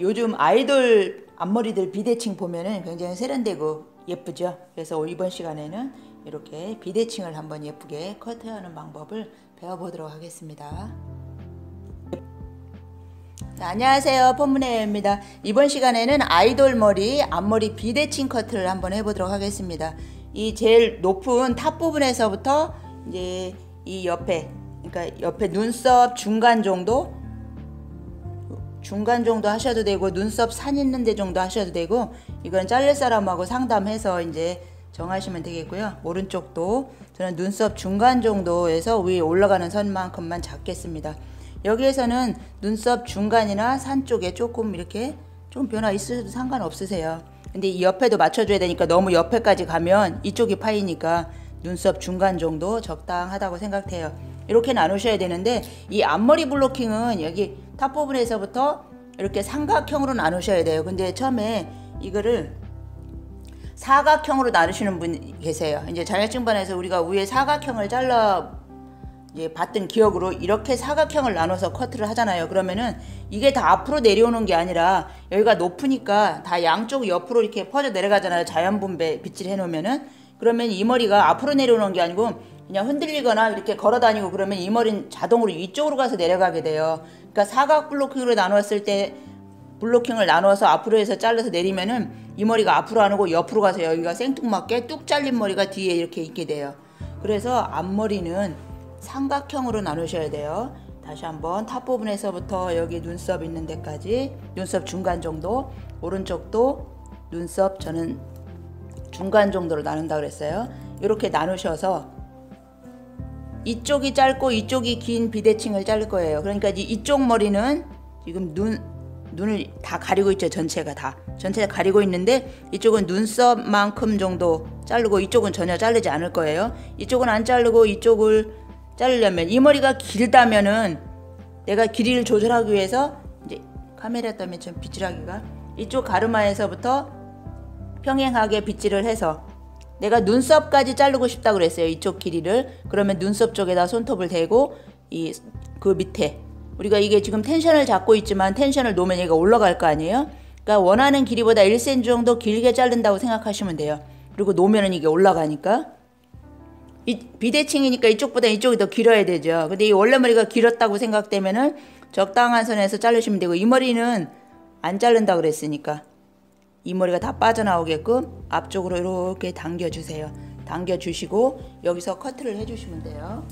요즘 아이돌 앞머리들 비대칭 보면은 굉장히 세련되고 예쁘죠. 그래서 이번 시간에는 이렇게 비대칭을 한번 예쁘게 커트하는 방법을 배워보도록 하겠습니다. 자, 안녕하세요, 폰문혜입니다. 이번 시간에는 아이돌 머리 앞머리 비대칭 커트를 한번 해보도록 하겠습니다. 이 제일 높은 탑 부분에서부터 이제 이 옆에, 그러니까 옆에 눈썹 중간 정도 하셔도 되고, 눈썹 산 있는 데 정도 하셔도 되고, 이건 자를 사람하고 상담해서 이제 정하시면 되겠고요. 오른쪽도 저는 눈썹 중간 정도에서 위에 올라가는 선만큼만 잡겠습니다. 여기에서는 눈썹 중간이나 산 쪽에 조금 이렇게 좀 변화 있으셔도 상관없으세요. 근데 이 옆에도 맞춰줘야 되니까 너무 옆에까지 가면 이쪽이 파이니까 눈썹 중간 정도 적당하다고 생각해요. 이렇게 나누셔야 되는데, 이 앞머리 블로킹은 여기 탑 부분에서부터 이렇게 삼각형으로 나누셔야 돼요. 근데 처음에 이거를 사각형으로 나누시는 분 계세요. 이제 자격증반에서 우리가 위에 사각형을 잘라 봤던 기억으로 이렇게 사각형을 나눠서 커트를 하잖아요. 그러면은 이게 다 앞으로 내려오는 게 아니라 여기가 높으니까 다 양쪽 옆으로 이렇게 퍼져 내려가잖아요. 자연분배 빗질 해놓으면은. 그러면 이 머리가 앞으로 내려오는 게 아니고 그냥 흔들리거나 이렇게 걸어다니고 그러면 이 머리는 자동으로 이쪽으로 가서 내려가게 돼요. 그러니까 사각 블로킹으로 나눴을 때 블로킹을 나눠서 앞으로 해서 잘라서 내리면은 이 머리가 앞으로 안 오고 옆으로 가서 여기가 생뚱맞게 뚝 잘린 머리가 뒤에 이렇게 있게 돼요. 그래서 앞머리는 삼각형으로 나누셔야 돼요. 다시 한번 탑 부분에서부터 여기 눈썹 있는 데까지, 눈썹 중간 정도, 오른쪽도 눈썹 저는 중간 정도로 나눈다 그랬어요. 이렇게 나누셔서 이쪽이 짧고 이쪽이 긴 비대칭을 자를 거예요. 그러니까 이쪽 머리는 지금 눈을 다 가리고 있죠. 전체가 가리고 있는데, 이쪽은 눈썹만큼 정도 자르고 이쪽은 전혀 자르지 않을 거예요. 이쪽은 안 자르고 이쪽을 자르려면, 이 머리가 길다면은 내가 길이를 조절하기 위해서 이제 카메라 때문에 좀 빗질하기가 이쪽 가르마에서부터 평행하게 빗질을 해서 내가 눈썹까지 자르고 싶다 그랬어요. 이쪽 길이를. 그러면 눈썹 쪽에다 손톱을 대고 그 밑에 우리가 이게 지금 텐션을 잡고 있지만 텐션을 놓으면 얘가 올라갈 거 아니에요. 그러니까 원하는 길이보다 1cm 정도 길게 자른다고 생각하시면 돼요. 그리고 놓으면은 이게 올라가니까. 비대칭이니까 이쪽보다 이쪽이 더 길어야 되죠. 근데 이 원래 머리가 길었다고 생각되면은 적당한 선에서 자르시면 되고, 이 머리는 안 자른다 그랬으니까 이 머리가 다 빠져나오게끔 앞쪽으로 이렇게 당겨주세요. 당겨주시고 여기서 커트를 해주시면 돼요.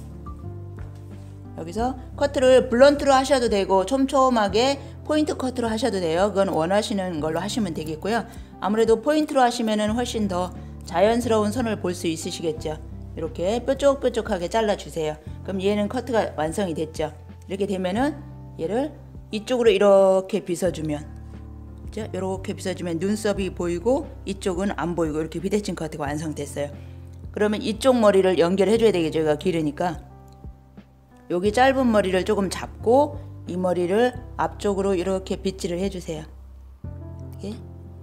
여기서 커트를 블런트로 하셔도 되고 촘촘하게 포인트 커트로 하셔도 돼요. 그건 원하시는 걸로 하시면 되겠고요. 아무래도 포인트로 하시면은 훨씬 더 자연스러운 선을 볼 수 있으시겠죠. 이렇게 뾰족뾰족하게 잘라주세요. 그럼 얘는 커트가 완성이 됐죠. 이렇게 되면은 얘를 이쪽으로 이렇게 빗어주면, 그죠? 이렇게 빗어주면 눈썹이 보이고 이쪽은 안 보이고 이렇게 비대칭 커트가 완성됐어요. 그러면 이쪽 머리를 연결해줘야 되겠죠. 여기가 길으니까. 여기 짧은 머리를 조금 잡고 이 머리를 앞쪽으로 이렇게 빗질을 해주세요.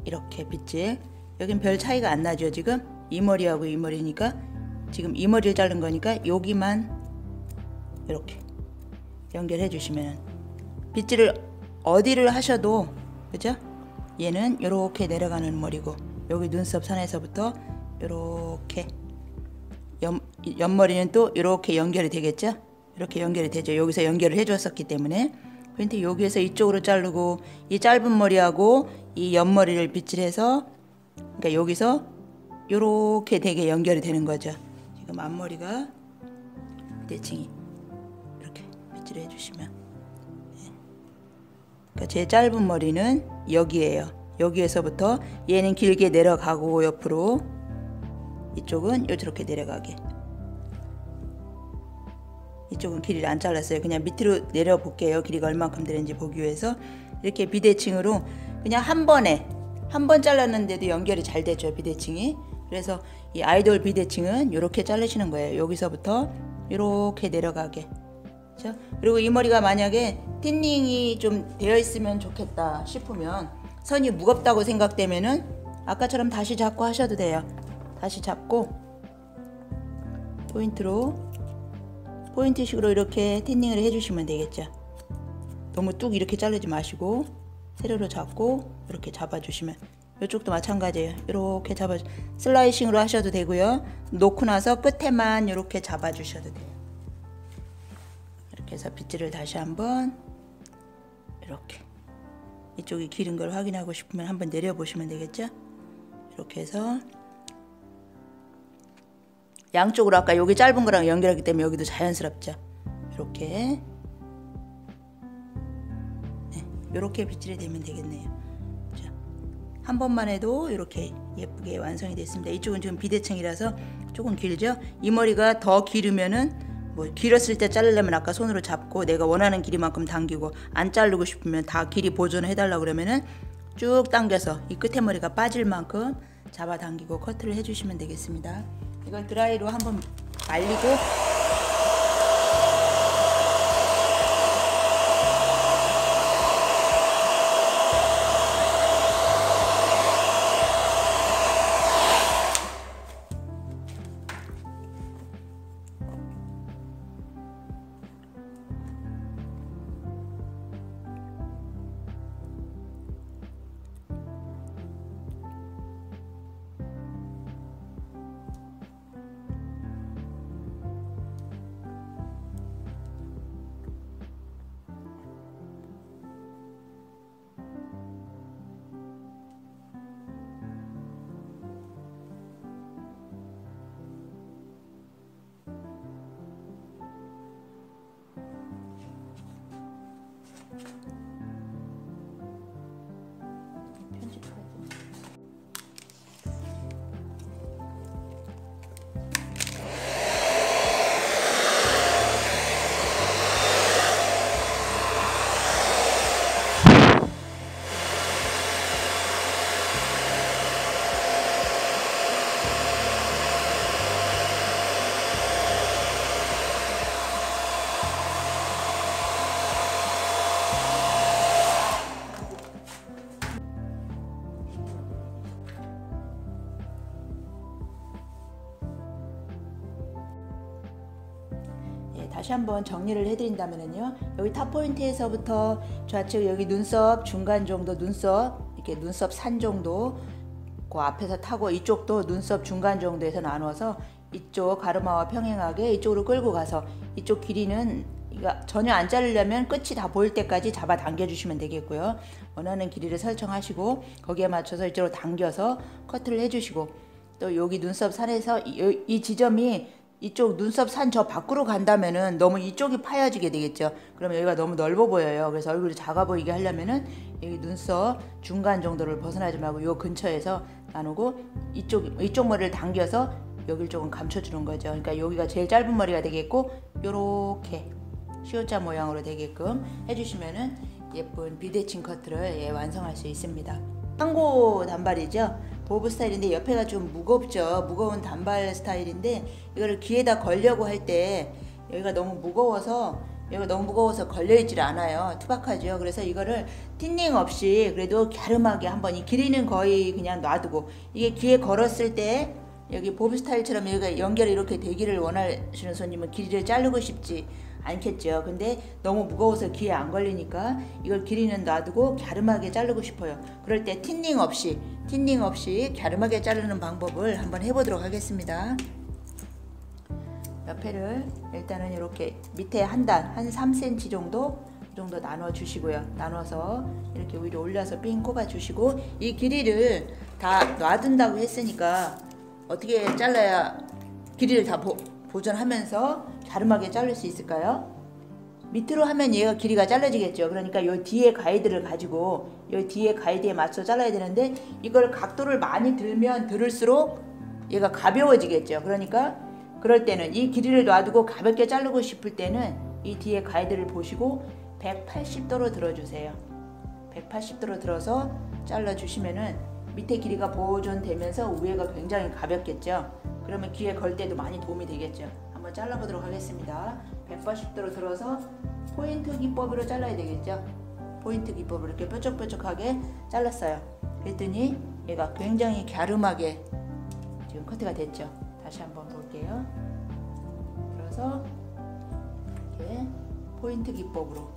이렇게 빗질. 여긴 별 차이가 안 나죠. 지금 이 머리하고 이 머리니까, 지금 이 머리를 자른 거니까 여기만 이렇게 연결해 주시면, 빗질을 어디를 하셔도, 그죠? 얘는 이렇게 내려가는 머리고 여기 눈썹 선에서부터 이렇게 옆머리는 또 이렇게 연결이 되겠죠? 이렇게 연결이 되죠. 여기서 연결을 해 줬었기 때문에. 근데 여기에서 이쪽으로 자르고 이 짧은 머리하고 이 옆머리를 빗질해서, 그러니까 여기서 이렇게 되게 연결이 되는 거죠. 지금 앞머리가 비대칭이 이렇게 빗질을 해주시면, 그러니까 제 짧은 머리는 여기에요. 여기에서부터 얘는 길게 내려가고 옆으로, 이쪽은 이렇게 내려가게. 이쪽은 길이를 안 잘랐어요. 그냥 밑으로 내려 볼게요. 길이가 얼만큼 되는지 보기 위해서. 이렇게 비대칭으로 그냥 한 번 잘랐는데도 연결이 잘 되죠, 비대칭이. 그래서 이 아이돌 비대칭은 이렇게 자르시는 거예요. 여기서부터 이렇게 내려가게. 그렇죠? 그리고 이 머리가 만약에 틴닝이 좀 되어 있으면 좋겠다 싶으면, 선이 무겁다고 생각되면은 아까처럼 다시 잡고 하셔도 돼요. 다시 잡고 포인트식으로 이렇게 틴닝을 해주시면 되겠죠. 너무 뚝 이렇게 자르지 마시고 세로로 잡고 이렇게 잡아주시면, 이쪽도 마찬가지예요. 이렇게 슬라이싱으로 하셔도 되고요. 놓고 나서 끝에만 이렇게 잡아주셔도 돼요. 이렇게 해서 빗질을 다시 한번 이렇게, 이쪽이 길은 걸 확인하고 싶으면 한번 내려보시면 되겠죠. 이렇게 해서 양쪽으로 아까 여기 짧은 거랑 연결하기 때문에 여기도 자연스럽죠. 이렇게 이렇게 빗질이 되면 되겠네요. 자, 한 번만 해도 이렇게 예쁘게 완성이 됐습니다. 이쪽은 지금 비대칭이라서 조금 길죠. 이 머리가 더 길으면은 뭐 길었을 때 자르려면 아까 손으로 잡고 내가 원하는 길이만큼 당기고, 안 자르고 싶으면 다 길이 보존을 해달라고 그러면은 쭉 당겨서 이 끝에 머리가 빠질 만큼 잡아당기고 커트를 해주시면 되겠습니다. 이걸 드라이로 한번 말리고 다시 한번 정리를 해드린다면요, 여기 탑 포인트에서부터 좌측 여기 눈썹 중간 정도, 눈썹 이렇게 눈썹 산 정도 그 앞에서 타고, 이쪽도 눈썹 중간 정도에서 나눠서 이쪽 가르마와 평행하게 이쪽으로 끌고 가서, 이쪽 길이는 전혀 안 자르려면 끝이 다 보일 때까지 잡아 당겨 주시면 되겠고요. 원하는 길이를 설정하시고 거기에 맞춰서 이쪽으로 당겨서 커트를 해주시고, 또 여기 눈썹 산에서 이 지점이 이쪽 눈썹 산 저 밖으로 간다면은 너무 이쪽이 파여지게 되겠죠. 그러면 여기가 너무 넓어 보여요. 그래서 얼굴이 작아 보이게 하려면은 여기 눈썹 중간 정도를 벗어나지 말고 요 근처에서 나누고, 이쪽 머리를 당겨서 여기를 조금 감춰주는 거죠. 그러니까 여기가 제일 짧은 머리가 되겠고, 요렇게 시옷자 모양으로 되게끔 해주시면은 예쁜 비대칭 커트를 완성할 수 있습니다. 한고 단발이죠. 보브 스타일인데 옆에가 좀 무겁죠. 무거운 단발 스타일인데 이거를 귀에다 걸려고 할 때 여기가 너무 무거워서 걸려있질 않아요. 투박하죠. 그래서 이거를 틴닝 없이 그래도 갸름하게 한번, 이 길이는 거의 그냥 놔두고, 이게 귀에 걸었을 때 여기 보브 스타일처럼 여기가 연결이 이렇게 되기를 원하시는 손님은 길이를 자르고 싶지 않겠죠. 근데 너무 무거워서 귀에 안 걸리니까 이걸 길이는 놔두고 갸름하게 자르고 싶어요. 그럴 때 틴닝 없이 갸름하게 자르는 방법을 한번 해보도록 하겠습니다. 옆에를 일단은 이렇게 밑에 한 3cm 정도 나눠 주시고요. 나눠서 이렇게 위로 올려서 삥 꼽아 주시고, 이 길이를 다 놔둔다고 했으니까 어떻게 잘라야 길이를 다 보존하면서 갸름하게 자를 수 있을까요? 밑으로 하면 얘가 길이가 잘라지겠죠. 그러니까 요 뒤에 가이드를 가지고 요 뒤에 가이드에 맞춰 잘라야 되는데, 이걸 각도를 많이 들면 들을수록 얘가 가벼워지겠죠. 그러니까 그럴 때는 이 길이를 놔두고 가볍게 자르고 싶을 때는 이 뒤에 가이드를 보시고 180도로 들어주세요. 180도로 들어서 잘라주시면은 밑에 길이가 보존되면서 위에가 굉장히 가볍겠죠. 그러면 귀에 걸 때도 많이 도움이 되겠죠. 한번 잘라보도록 하겠습니다. 180도로 들어서 포인트 기법으로 잘라야 되겠죠. 포인트 기법으로 이렇게 뾰족뾰족하게 잘랐어요. 그랬더니 얘가 굉장히 갸름하게 지금 커트가 됐죠. 다시 한번 볼게요. 그래서 이렇게 포인트 기법으로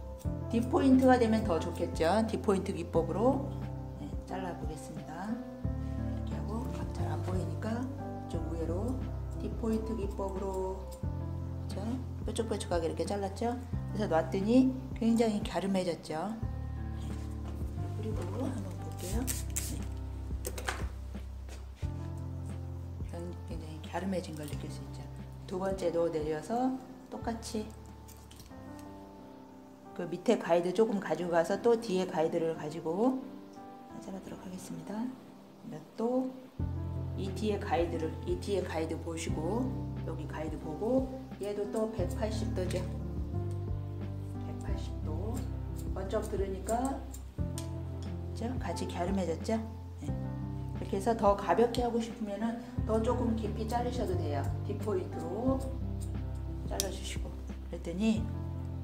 D포인트가 되면 더 좋겠죠. D포인트 기법으로 잘라보겠습니다. 이렇게 하고 잘 안 보이니까 좀 위로 D포인트 기법으로 뾰족뾰족하게 이렇게 잘랐죠. 그래서 놨더니 굉장히 갸름해졌죠. 그리고 한번 볼게요. 굉장히 갸름해진 걸 느낄 수 있죠. 두 번째도 내려서 똑같이 그 밑에 가이드 조금 가지고 가서 또 뒤에 가이드를 가지고 잘라도록 하겠습니다. 또 이 뒤에 가이드 보시고 여기 가이드 보고 얘도 또 180도죠. 180도 번쩍 들으니까 같이 갸름해졌죠. 이렇게 해서 더 가볍게 하고 싶으면은 더 조금 깊이 자르셔도 돼요. D포인트로 잘라주시고 그랬더니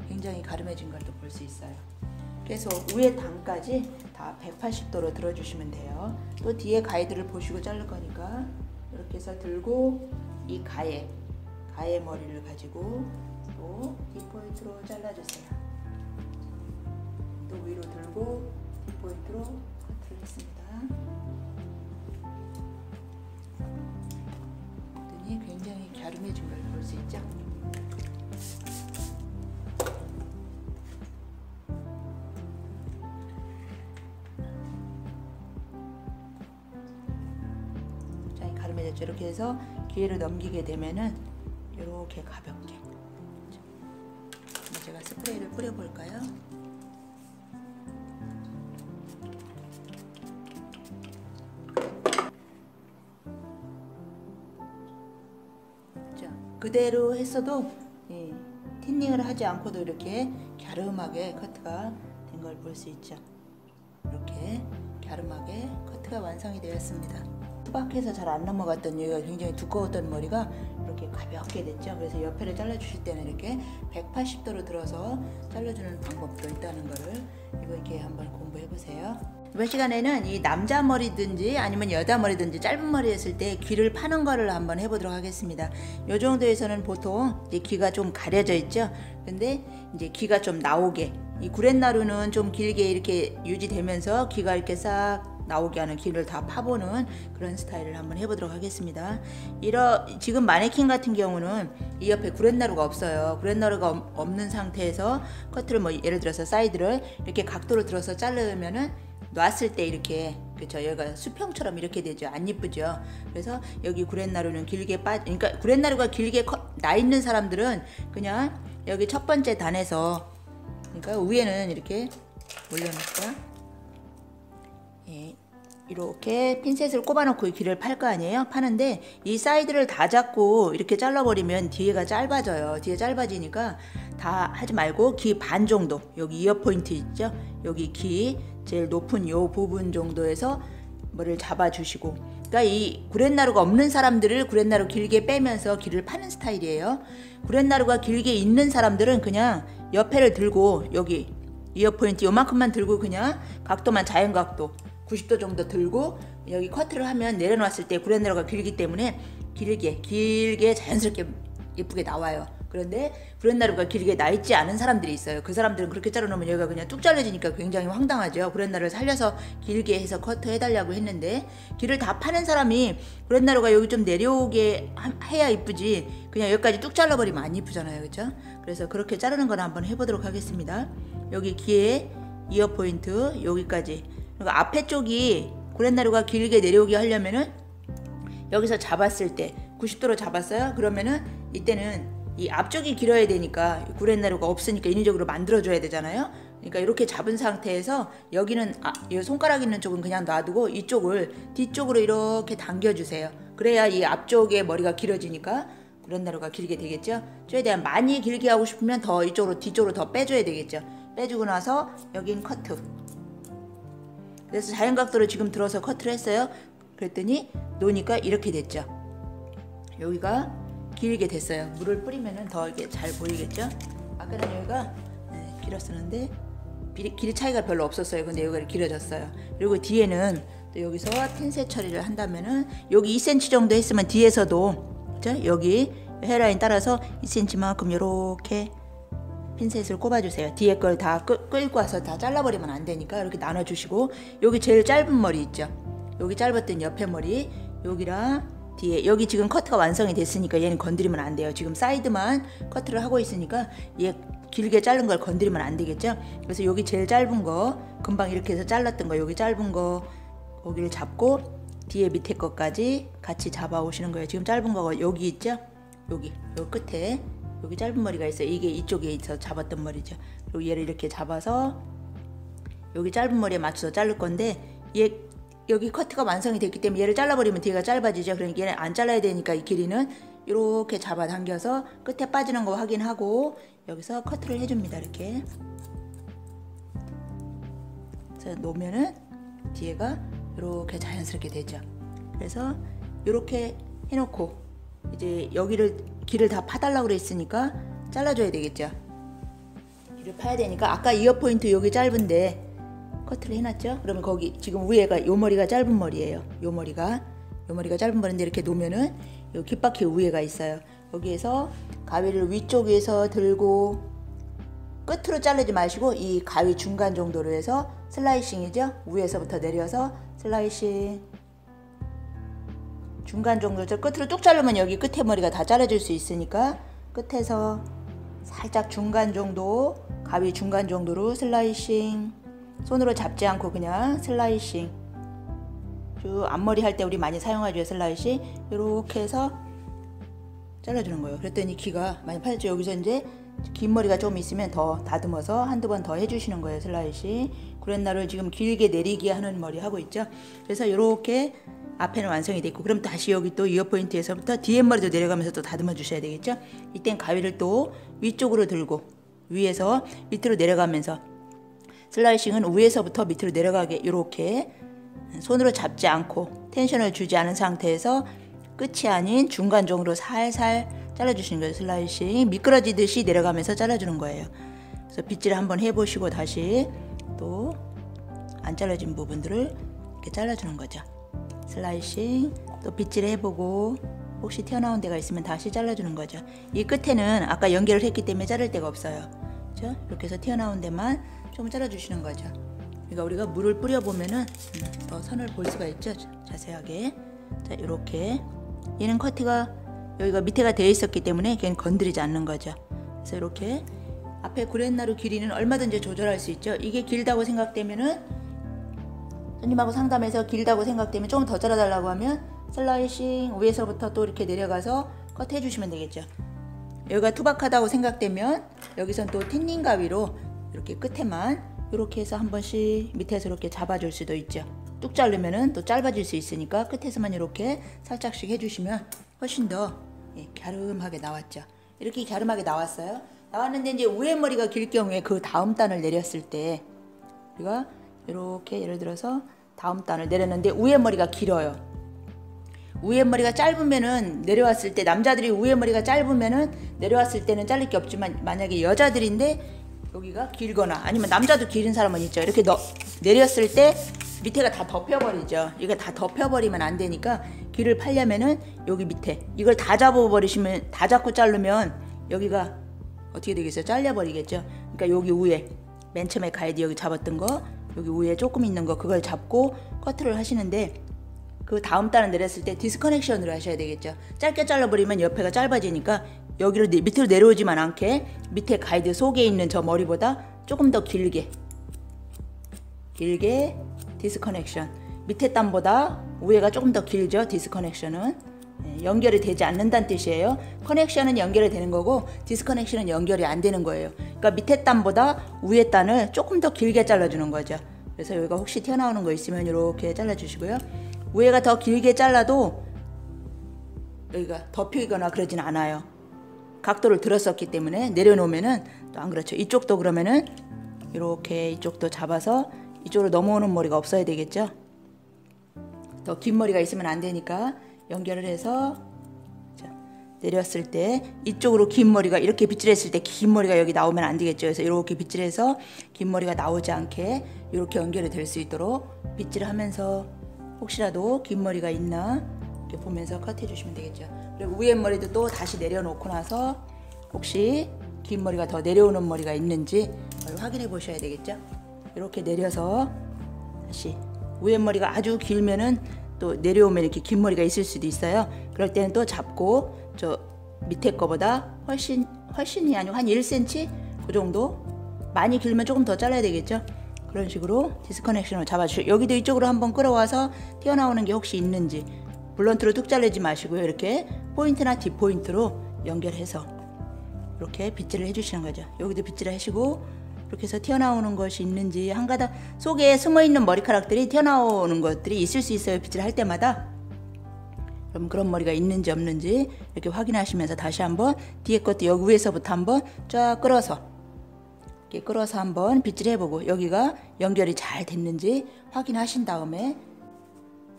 굉장히 가름해진 걸 또 볼 수 있어요. 그래서 위에 단까지 다 180도로 들어주시면 돼요. 또 뒤에 가이드를 보시고 자를 거니까 이렇게 해서 들고 이 가에 머리를 가지고 또 D포인트로 잘라주세요. 또 위로 들고 D포인트로 커트를 했습니다. 그랬더니 굉장히 갸름해진 걸 볼 수 있죠. 가름해졌죠. 이렇게 해서 기회를 넘기게 되면은 이렇게 가볍게. 제가 스프레이를 뿌려볼까요? 그대로 했어도 틴닝을 하지 않고도 이렇게 갸름하게 커트가 된 걸 볼 수 있죠. 이렇게 갸름하게 커트가 완성이 되었습니다. 투박해서 잘 안 넘어갔던 여기가 굉장히 두꺼웠던 머리가 이렇게 가볍게 됐죠. 그래서 옆에를 잘라주실 때는 이렇게 180도로 들어서 잘라주는 방법도 있다는 거를 이렇게 한번 공부해보세요. 이번 시간에는 이 남자 머리든지 아니면 여자 머리든지 짧은 머리 했을 때 귀를 파는 거를 한번 해보도록 하겠습니다. 이 정도에서는 보통 이제 귀가 좀 가려져 있죠. 근데 이제 귀가 좀 나오게, 이 구렛나루는 좀 길게 이렇게 유지되면서 귀가 이렇게 싹 나오게 하는, 귀를 다 파보는 그런 스타일을 한번 해보도록 하겠습니다. 지금 마네킹 같은 경우는 이 옆에 구렛나루가 없어요. 구렛나루가 없는 상태에서 커트를 예를 들어서 사이드를 이렇게 각도로 들어서 자르면은 놨을 때 이렇게, 그쵸, 여기가 수평처럼 이렇게 되죠. 안 예쁘죠. 그래서 여기 구렛나루는 길게 그러니까 구렛나루가 길게 나 있는 사람들은 그냥 여기 첫 번째 단에서, 그러니까 위에는 이렇게 올려놓을까, 이렇게 핀셋을 꼽아놓고 귀를 팔 거 아니에요? 파는데 이 사이드를 다 잡고 이렇게 잘라버리면 뒤에가 짧아져요. 뒤에 짧아지니까 다 하지 말고 귀 반 정도, 여기 이어 포인트 있죠? 여기 귀 제일 높은 요 부분 정도에서 머리를 잡아주시고, 그러니까 이 구렛나루가 없는 사람들을 구렛나루 길게 빼면서 귀를 파는 스타일이에요. 구렛나루가 길게 있는 사람들은 그냥 옆에를 들고 여기 이어 포인트 요만큼만 들고 그냥 각도만 자연각도 90도 정도 들고 여기 커트를 하면 내려놨을 때 구렛나루가 길기 때문에 길게 자연스럽게 예쁘게 나와요. 그런데 구렛나루가 길게 나 있지 않은 사람들이 있어요. 그 사람들은 그렇게 자르놓으면 여기가 그냥 뚝 잘려지니까 굉장히 황당하죠. 구렛나루를 살려서 길게 해서 커트 해달라고 했는데, 귀를 다 파는 사람이 구렛나루가 여기 좀 내려오게 해야 이쁘지, 그냥 여기까지 뚝 잘라버리면 안 이쁘잖아요. 그렇죠? 그래서 그렇게 자르는 걸 한번 해보도록 하겠습니다. 여기 귀에 이어 포인트 여기까지, 그러니까 앞에 쪽이 구렛나루가 길게 내려오게 하려면은 여기서 잡았을 때 90도로 잡았어요. 그러면은 이때는 이 앞쪽이 길어야 되니까 구렛나루가 없으니까 인위적으로 만들어줘야 되잖아요. 그러니까 이렇게 잡은 상태에서 여기는 이 손가락 있는 쪽은 그냥 놔두고 이쪽을 뒤쪽으로 이렇게 당겨주세요. 그래야 이 앞쪽에 머리가 길어지니까 구렛나루가 길게 되겠죠. 최대한 많이 길게 하고 싶으면 더 이쪽으로 뒤쪽으로 더 빼줘야 되겠죠. 빼주고 나서 여긴 커트. 그래서 자연각도로 지금 들어서 커트를 했어요. 그랬더니 놓으니까 이렇게 됐죠. 여기가 길게 됐어요. 물을 뿌리면은 더 이게 잘 보이겠죠. 아까는 여기가 길었었는데 길이 차이가 별로 없었어요. 근데 여기가 길어졌어요. 그리고 뒤에는 또 여기서 핀셋 처리를 한다면은 여기 2cm 정도 했으면 뒤에서도, 그죠? 여기 헤어라인 따라서 2cm만큼 요렇게 핀셋을 꼽아주세요. 뒤에 걸 다 끌고 와서 다 잘라버리면 안 되니까 이렇게 나눠주시고, 여기 제일 짧은 머리 있죠? 여기 짧았던 옆에 머리, 여기랑 뒤에, 여기 지금 커트가 완성이 됐으니까 얘는 건드리면 안 돼요. 지금 사이드만 커트를 하고 있으니까 얘 길게 자른 걸 건드리면 안 되겠죠? 그래서 여기 제일 짧은 거, 금방 이렇게 해서 잘랐던 거, 여기 짧은 거 거기를 잡고 뒤에 밑에 것까지 같이 잡아 오시는 거예요. 지금 짧은 거 여기 있죠? 여기 끝에 여기 짧은 머리가 있어요. 이게 이쪽에 있어 잡았던 머리죠. 그리고 얘를 이렇게 잡아서 여기 짧은 머리에 맞춰서 자를 건데, 얘 여기 커트가 완성이 됐기 때문에 얘를 잘라버리면 뒤가 짧아지죠. 그러니까 얘는 안 잘라야 되니까 이 길이는 이렇게 잡아당겨서 끝에 빠지는 거 확인하고 여기서 커트를 해줍니다. 이렇게 그래서 놓으면은 뒤에가 이렇게 자연스럽게 되죠. 그래서 이렇게 해놓고 이제 여기를 길을 다 파달라고 그랬으니까 잘라줘야 되겠죠. 길을 파야 되니까 아까 이어 포인트 여기 짧은데 커트를 해놨죠. 그러면 거기 지금 위에가 요 머리가 짧은 머리예요. 요 머리가 짧은 머리인데 이렇게 놓으면은 요 귓바퀴 위에가 있어요. 여기에서 가위를 위쪽에서 들고 끝으로 자르지 마시고 이 가위 중간 정도로 해서 슬라이싱이죠. 위에서부터 내려서 슬라이싱 중간 정도죠. 끝으로 뚝 자르면 여기 끝에 머리가 다 잘라질 수 있으니까 끝에서 살짝 중간 정도, 가위 중간 정도로 슬라이싱, 손으로 잡지 않고 그냥 슬라이싱, 쭉 앞머리 할 때 우리 많이 사용하죠. 슬라이싱 이렇게 해서 잘라주는 거예요. 그랬더니 귀가 많이 파졌죠. 여기서 이제 긴 머리가 좀 있으면 더 다듬어서 한두 번 더 해주시는 거예요. 슬라이싱. 구렛나루를 지금 길게 내리게 하는 머리 하고 있죠. 그래서 이렇게 앞에는 완성이 됐고, 그럼 다시 여기 또 이어 포인트에서부터 뒤에 머리도 내려가면서 또 다듬어 주셔야 되겠죠. 이땐 가위를 또 위쪽으로 들고 위에서 밑으로 내려가면서, 슬라이싱은 위에서부터 밑으로 내려가게 이렇게 손으로 잡지 않고 텐션을 주지 않은 상태에서 끝이 아닌 중간 정도로 살살 잘라주시는 거예요. 슬라이싱 미끄러지듯이 내려가면서 잘라주는 거예요. 그래서 빗질 한번 해보시고 다시 또 안 잘라진 부분들을 이렇게 잘라주는 거죠. 슬라이싱 또 빗질 해보고 혹시 튀어나온 데가 있으면 다시 잘라주는 거죠. 이 끝에는 아까 연결을 했기 때문에 자를 데가 없어요. 그렇죠? 이렇게 해서 튀어나온 데만 좀 잘라주시는 거죠. 그러니까 우리가 물을 뿌려보면은 더 선을 볼 수가 있죠. 자세하게. 자, 이렇게 얘는 커트가 여기가 밑에가 되어 있었기 때문에 걔는 건드리지 않는 거죠. 그래서 이렇게 앞에 구렛나루 길이는 얼마든지 조절할 수 있죠. 이게 길다고 생각되면은 손님하고 상담해서 길다고 생각되면 조금 더 잘라달라고 하면 슬라이싱 위에서부터 또 이렇게 내려가서 커트 해주시면 되겠죠. 여기가 투박하다고 생각되면 여기선 또 틴닝 가위로 이렇게 끝에만 이렇게 해서 한 번씩 밑에서 이렇게 잡아줄 수도 있죠. 뚝 자르면은 또 짧아질 수 있으니까 끝에서만 이렇게 살짝씩 해주시면 훨씬 더 갸름하게 나왔죠. 이렇게 갸름하게 나왔어요. 나왔는데 이제 위에 머리가 길 경우에 그 다음 단을 내렸을 때 우리가 이렇게 예를 들어서 다음 단을 내렸는데 위에 머리가 길어요. 위에 머리가 짧으면은 내려왔을 때, 남자들이 위에 머리가 짧으면은 내려왔을 때는 자를 게 없지만 만약에 여자들인데 여기가 길거나 아니면 남자도 길은 사람은 있죠. 이렇게 내렸을 때 밑에가 다 덮여버리죠. 이거 다 덮여버리면 안 되니까 길을 팔려면은 여기 밑에 이걸 다 잡아버리시면, 다 잡고 자르면 여기가 어떻게 되겠어요? 잘려버리겠죠. 그러니까 여기 위에 맨 처음에 가이드 여기 잡았던 거, 여기 위에 조금 있는 거 그걸 잡고 커트를 하시는데, 그 다음 단을 내렸을 때 디스커넥션으로 하셔야 되겠죠. 짧게 잘라버리면 옆에가 짧아지니까 여기로 밑으로 내려오지만 않게 밑에 가이드 속에 있는 저 머리보다 조금 더 길게 디스커넥션, 밑에 단보다 위에가 조금 더 길죠. 디스커넥션은 연결이 되지 않는다는 뜻이에요. 커넥션은 연결이 되는 거고 디스커넥션은 연결이 안 되는 거예요. 그러니까 밑에 단보다 위에 단을 조금 더 길게 잘라주는 거죠. 그래서 여기가 혹시 튀어나오는 거 있으면 이렇게 잘라주시고요. 위에가 더 길게 잘라도 여기가 덮이거나 그러진 않아요. 각도를 들었었기 때문에 내려놓으면은 또 안 그렇죠. 이쪽도 그러면은 이렇게 이쪽도 잡아서 이쪽으로 넘어오는 머리가 없어야 되겠죠. 더 긴 머리가 있으면 안 되니까 연결을 해서 내렸을 때 이쪽으로 긴 머리가 이렇게 빗질했을 때 긴 머리가 여기 나오면 안 되겠죠. 그래서 이렇게 빗질해서 긴 머리가 나오지 않게 이렇게 연결이 될 수 있도록 빗질을 하면서 혹시라도 긴 머리가 있나 이렇게 보면서 컷 해주시면 되겠죠. 그리고 위에 머리도 또 다시 내려놓고 나서 혹시 긴 머리가 더 내려오는 머리가 있는지 확인해 보셔야 되겠죠. 이렇게 내려서 다시 위에 머리가 아주 길면은 또 내려오면 이렇게 긴 머리가 있을 수도 있어요. 그럴 때는 또 잡고 저 밑에 거보다 훨씬이 아니고 한 1cm 그 정도, 많이 길면 조금 더 잘라야 되겠죠. 그런 식으로 디스커넥션을 잡아주시고, 여기도 이쪽으로 한번 끌어와서 튀어나오는 게 혹시 있는지 블런트로 뚝 자르지 마시고요. 이렇게 포인트나 뒷포인트로 연결해서 이렇게 빗질을 해주시는 거죠. 여기도 빗질을 하시고 이렇게 해서 튀어나오는 것이 있는지, 한 가닥 속에 숨어있는 머리카락들이 튀어나오는 것들이 있을 수 있어요. 빗질을 할 때마다. 그럼 그런 머리가 있는지 없는지 이렇게 확인하시면서 다시 한번 뒤에 것도 여기 위에서부터 한번 쫙 끌어서 이렇게 끌어서 한번 빗질 해보고 여기가 연결이 잘 됐는지 확인하신 다음에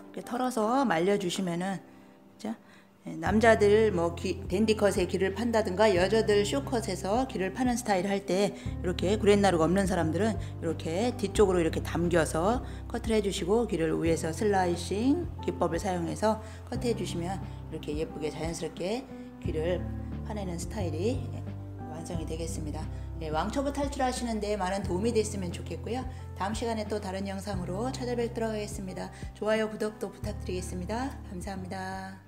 이렇게 털어서 말려주시면은, 그죠? 남자들 뭐 댄디컷에 길을 판다든가 여자들 쇼컷에서 길을 파는 스타일 할 때 이렇게 구렛나루가 없는 사람들은 이렇게 뒤쪽으로 이렇게 당겨서 커트를 해주시고 길을 위에서 슬라이싱 기법을 사용해서 커트해 주시면 이렇게 예쁘게 자연스럽게 길을 파내는 스타일이 완성이 되겠습니다. 왕초보 탈출하시는데 많은 도움이 됐으면 좋겠고요. 다음 시간에 또 다른 영상으로 찾아뵙도록 하겠습니다. 좋아요, 구독도 부탁드리겠습니다. 감사합니다.